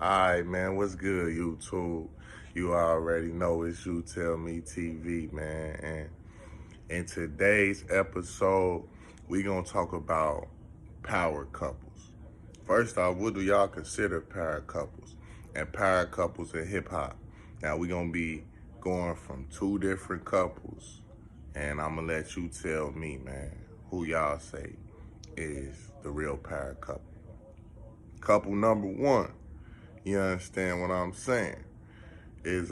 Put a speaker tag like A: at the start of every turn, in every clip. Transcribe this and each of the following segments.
A: Alright, man, what's good, YouTube? You already know it's You Tell Me TV, man. And in today's episode, we gonna talk about power couples. First off, what do y'all consider power couples and power couples in hip hop? Now we gonna be going from two different couples, and I'm gonna let you tell me, man, who y'all say is the real power couple. Couple number one, you understand what I'm saying, is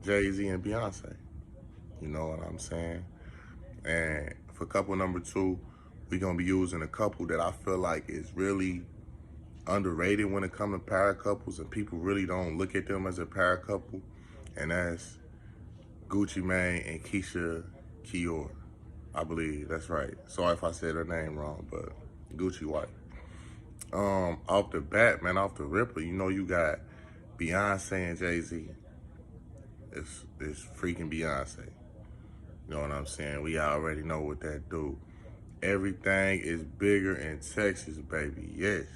A: Jay-Z and Beyonce. You know what I'm saying? And for couple number two, we're gonna be using a couple that I feel like is really underrated when it comes to power couples, and people really don't look at them as a power couple, and that's Gucci Mane and Keshia. I believe that's right. Sorry if I said her name wrong, but Gucci wife. Off the bat, man, off the ripper, you know you got Beyonce and Jay-Z. It's freaking Beyonce. You know what I'm saying? We already know what that do. Everything is bigger in Texas, baby. Yes.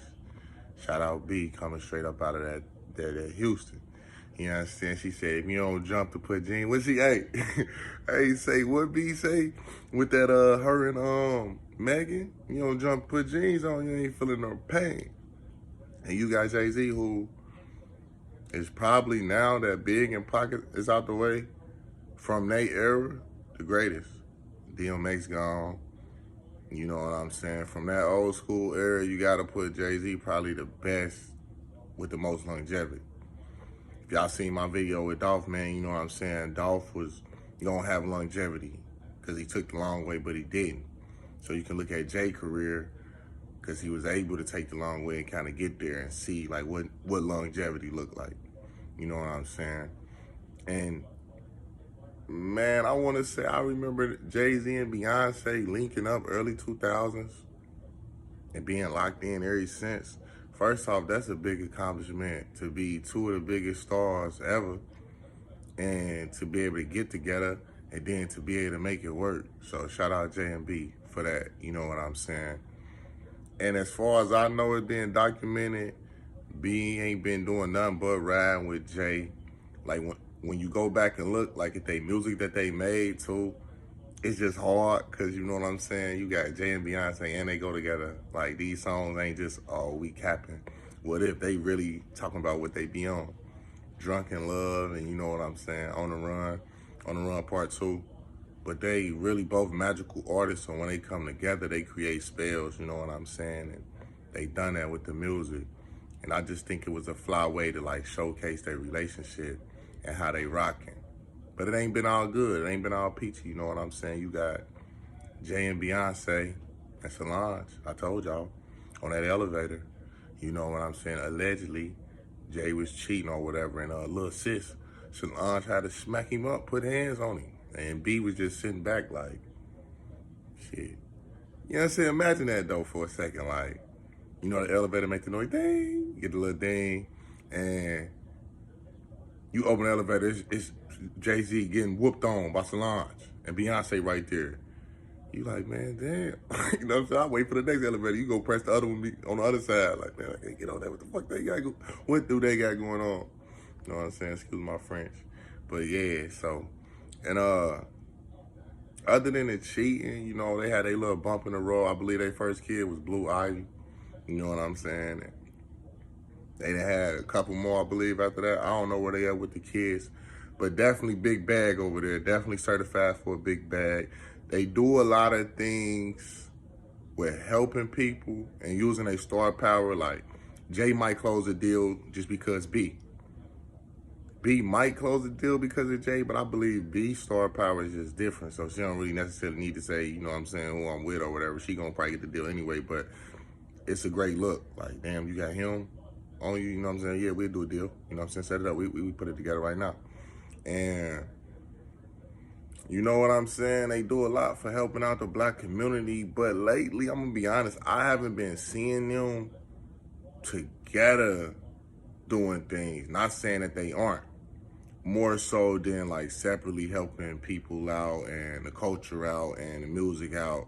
A: Shout out B coming straight up out of that Houston. You understand? She said, if you don't jump to put jeans, what she hey? Hey, say what B say with that her and Megan? You don't jump to put jeans on, you ain't feeling no pain. And you got Jay-Z, who is probably, now that Big and Pocket is out the way, from their era, the greatest. DMX gone. You know what I'm saying? From that old school era, you gotta put Jay-Z probably the best with the most longevity. If y'all seen my video with Dolph, man, you know what I'm saying? Dolph was gonna have longevity because he took the long way, but he didn't. So you can look at Jay's career, because he was able to take the long way and kind of get there and see like what longevity looked like. You know what I'm saying? And man, I want to say I remember Jay-Z and Beyonce linking up early 2000s and being locked in ever since. First off, that's a big accomplishment to be two of the biggest stars ever, and to be able to get together and then to be able to make it work. So shout out J and B for that, you know what I'm saying? And as far as I know, it being documented, B ain't been doing nothing but riding with Jay. Like when you go back and look, like at they music that they made too, it's just hard, because you know what I'm saying? You got Jay and Beyonce and they go together. Like these songs ain't just, oh, we capping. What if they really talking about what they be on? Drunk in Love and you know what I'm saying? On the Run Part 2. But they really both magical artists, so when they come together, they create spells, you know what I'm saying? And they done that with the music. And I just think it was a fly way to like showcase their relationship and how they rocking. But it ain't been all good. It ain't been all peachy, you know what I'm saying? You got Jay and Beyonce and Solange, I told y'all, on that elevator. You know what I'm saying? Allegedly, Jay was cheating or whatever, and little sis, Solange had to smack him up, put hands on him. And B was just sitting back like, shit. You know what I'm saying? Imagine that though for a second. Like, you know the elevator make the noise, ding, you get the little ding, and you open the elevator, it's Jay-Z getting whooped on by Solange and Beyonce right there. You like, man, damn. You know what I'm saying? I wait for the next elevator. You go press the other one on the other side. Like, man, I can't get on that. What the fuck they got what do they got going on? You know what I'm saying? Excuse my French. But yeah, so, and other than the cheating, you know, they had a little bump in the road. I believe their first kid was Blue Ivy. You know what I'm saying? And they had a couple more, I believe, after that. I don't know where they at with the kids, but definitely big bag over there. Definitely certified for a big bag. They do a lot of things with helping people and using their star power. Like Jay might close a deal just because B might close a deal because of Jay, but I believe B's star power is just different. So she don't really necessarily need to say, you know what I'm saying, who I'm with or whatever. She gonna probably get the deal anyway, but it's a great look. Like, damn, you got him on you, you know what I'm saying? Yeah, we'll do a deal. You know what I'm saying? Set it up. We put it together right now. And you know what I'm saying? They do a lot for helping out the black community, but lately, I'm gonna be honest, I haven't been seeing them together doing things. Not saying that they aren't, more so than like separately helping people out and the culture out and the music out.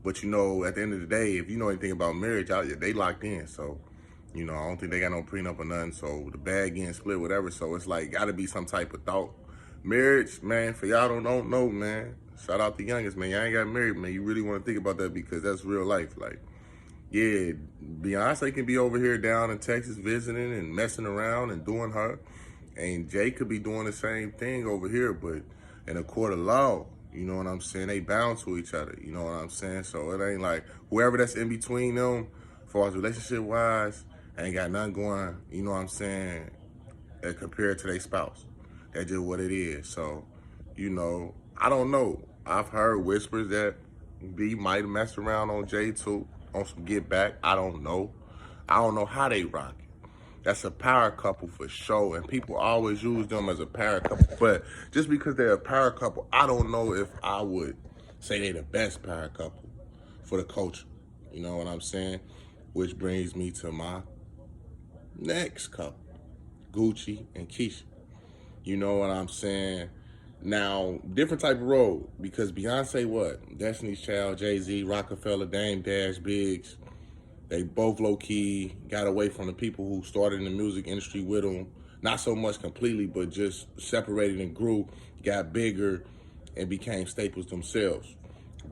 A: But you know, at the end of the day, if you know anything about marriage, they locked in. So, you know, I don't think they got no prenup or nothing. So the bag getting split, whatever. So it's like got to be some type of thought. Marriage, man, for y'all don't know, man. Shout out the youngest, man. Y'all ain't got married, man. You really want to think about that because that's real life. Like, yeah, Beyonce can be over here down in Texas visiting and messing around and doing her. And Jay could be doing the same thing over here, but in a court of law, you know what I'm saying? They bound to each other, you know what I'm saying? So it ain't like whoever that's in between them, as far as relationship wise, ain't got nothing going, you know what I'm saying, compared to their spouse. That's just what it is. So, you know, I don't know. I've heard whispers that B might have messed around on Jay too, on some get back. I don't know. I don't know how they rock it. That's a power couple for sure, and people always use them as a power couple. But just because they're a power couple, I don't know if I would say they're the best power couple for the culture. You know what I'm saying? Which brings me to my next couple, Gucci and Keshia. You know what I'm saying? Now, different type of road because Beyonce, what? Destiny's Child, Jay-Z, Rockefeller, Dame Dash, Biggs. They both low key got away from the people who started in the music industry with them. Not so much completely, but just separated and grew, got bigger, and became staples themselves.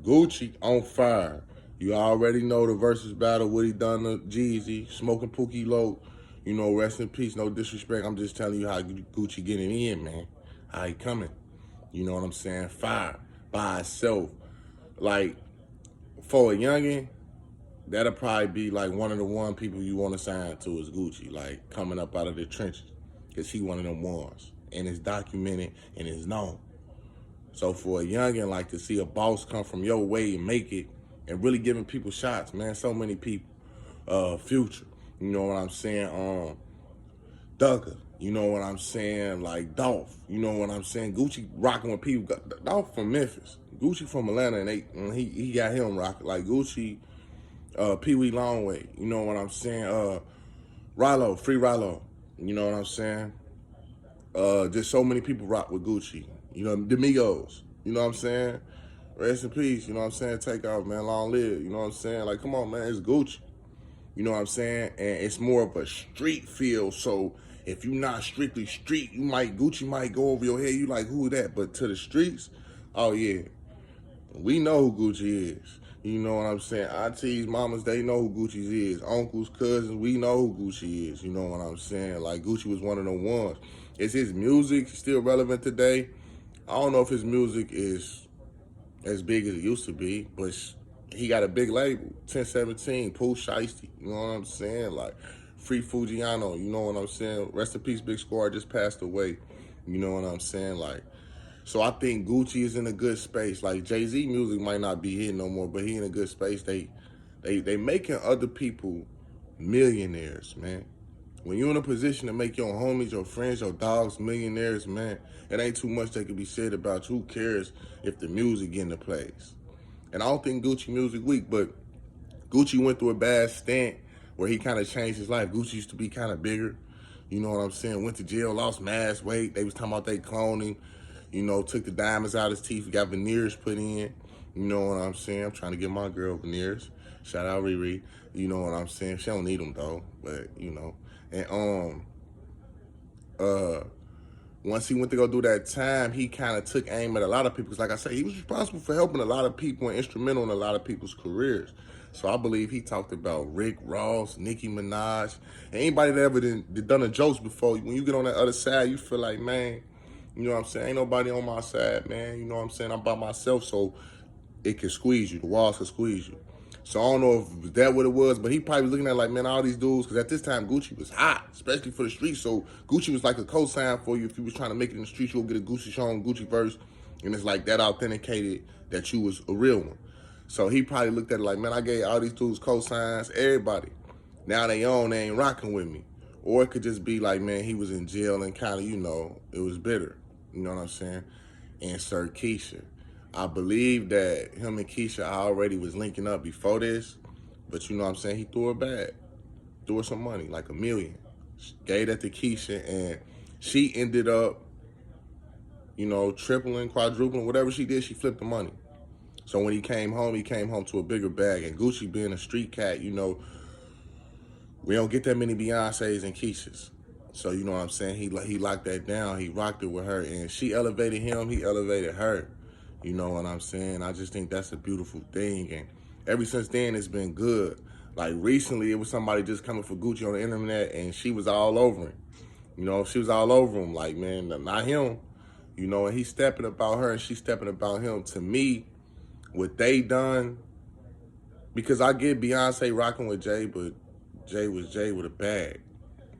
A: Gucci on fire. You already know the versus battle, what he done to Jeezy, smoking Pookie Low. You know, rest in peace, no disrespect. I'm just telling you how Gucci getting in, man. How he coming. You know what I'm saying? Fire by itself. Like, for a youngin', that'll probably be like one of the one people you want to sign to is Gucci, like coming up out of the trenches, because he one of them ones, and it's documented and it's known. So for a youngin', like to see a boss come from your way and make it, and really giving people shots, man. So many people, Future, you know what I'm saying? Thugger, you know what I'm saying? Like Dolph, you know what I'm saying? Gucci rocking with people. Dolph from Memphis, Gucci from Atlanta, and he got him rocking like Gucci. Pee Wee Longway, you know what I'm saying? Rilo, Free Rilo, you know what I'm saying? Just so many people rock with Gucci. You know, the Migos, you know what I'm saying? Rest in peace, you know what I'm saying? Take off, man, long live, you know what I'm saying? Like, come on, man, it's Gucci, you know what I'm saying? And it's more of a street feel, so if you're not strictly street, Gucci might go over your head, you like, who that? But to the streets, oh yeah, we know who Gucci is. You know what I'm saying? Aunties, mamas, they know who Gucci is. Uncles, cousins, we know who Gucci is. You know what I'm saying? Like, Gucci was one of the ones. Is his music still relevant today? I don't know if his music is as big as it used to be, but he got a big label. 1017, Pooh Shiesty. You know what I'm saying? Like, Free Fujiano. You know what I'm saying? Rest in peace, Big Squad just passed away. You know what I'm saying? Like, so I think Gucci is in a good space. Like Jay-Z music might not be hitting no more, but he in a good space. They making other people millionaires, man. When you're in a position to make your homies, your friends, your dogs millionaires, man, it ain't too much that can be said about you. Who cares if the music getting the plays? And I don't think Gucci music weak, but Gucci went through a bad stint where he kind of changed his life. Gucci used to be kind of bigger, you know what I'm saying? Went to jail, lost mass weight. They was talking about they cloning, you know, took the diamonds out of his teeth, got veneers put in. You know what I'm saying? I'm trying to get my girl veneers. Shout out Riri. You know what I'm saying? She don't need them though, but you know. And once he went to go do that time, he kind of took aim at a lot of people. Because like I said, he was responsible for helping a lot of people and instrumental in a lot of people's careers. So I believe he talked about Rick Ross, Nicki Minaj, and anybody that ever done a jokes before. When you get on that other side, you feel like, man, you know what I'm saying? Ain't nobody on my side, man. You know what I'm saying? I'm by myself, so it can squeeze you. The walls can squeeze you. So I don't know if that what it was, but he probably was looking at like, man, all these dudes, because at this time Gucci was hot, especially for the streets. So Gucci was like a cosign for you. If you was trying to make it in the streets, you'll get a Gucci song, Gucci verse, and it's like that authenticated that you was a real one. So he probably looked at it like, man, I gave all these dudes cosigns, everybody. Now they ain't rocking with me. Or it could just be like, man, he was in jail and kind of, you know, it was bitter. You know what I'm saying? And Sir Keshia. I believe that him and Keshia already was linking up before this, but you know what I'm saying? He threw her bad. Threw her some money, like $1 million. Gave that to Keshia, and she ended up tripling, quadrupling, whatever she did, she flipped the money. So when he came home to a bigger bag. And Gucci being a street cat, we don't get that many Beyoncés and Keshias. So you know what I'm saying? He locked that down. He rocked it with her, and she elevated him. He elevated her. You know what I'm saying? I just think that's a beautiful thing, and ever since then it's been good. Like recently, it was somebody just coming for Gucci on the internet, and she was all over him. She was all over him. Like, man, not him. And he stepping about her, and she stepping about him. To me, what they done, because I get Beyonce rocking with Jay, but Jay was Jay with a bag.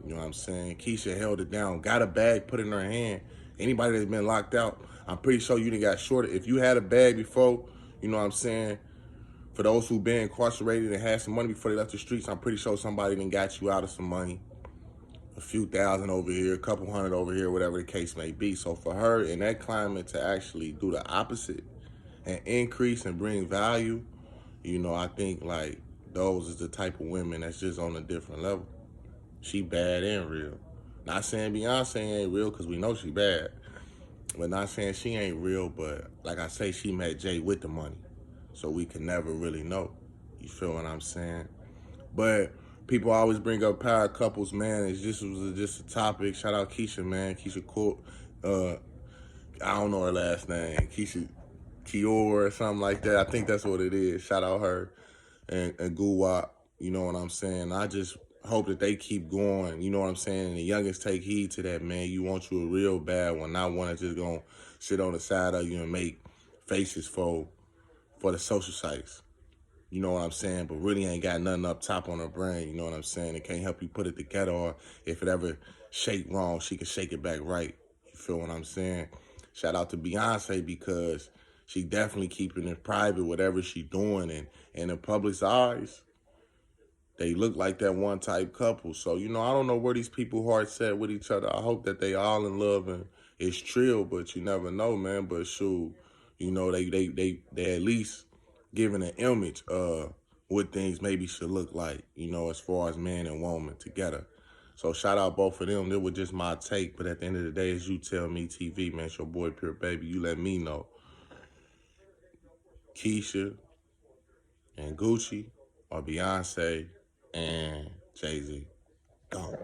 A: You know what I'm saying? Keshia held it down, got a bag, put it in her hand. Anybody that's been locked out, I'm pretty sure you done got shorted. If you had a bag before, you know what I'm saying? For those who've been incarcerated and had some money before they left the streets, I'm pretty sure somebody done got you out of some money. A few thousand over here, a couple hundred over here, whatever the case may be. So for her in that climate to actually do the opposite and increase and bring value, I think like those is the type of women that's just on a different level. She bad and real. Not saying Beyonce ain't real, because we know she bad. But not saying she ain't real, but like I say, she met Jay with the money. So we can never really know. You feel what I'm saying? But people always bring up power couples, man. It's just a topic. Shout out Keshia, man. Keshia Court. I don't know her last name. Keshia Kior or something like that. I think that's what it is. Shout out her and Guwap. You know what I'm saying? I just hope that they keep going. You know what I'm saying? And the youngest take heed to that, man. You want you a real bad one, not one that's just gonna sit on the side of you and make faces for the social sites. You know what I'm saying? But really ain't got nothing up top on her brain. You know what I'm saying? It can't help you put it together, or if it ever shake wrong, she can shake it back right. You feel what I'm saying? Shout out to Beyonce, because she definitely keeping it private, whatever she doing. And in the public's eyes, they look like that one type couple. So, I don't know where these people hearts set with each other. I hope that they all in love and it's trill, but you never know, man. But shoot, they at least giving an image of what things maybe should look like, as far as man and woman together. So shout out both of them. That was just my take. But at the end of the day, it's You Tell Me TV, man. It's your boy Pure Baby. You let me know. Keshia and Gucci or Beyonce and Jay-Z. Gone.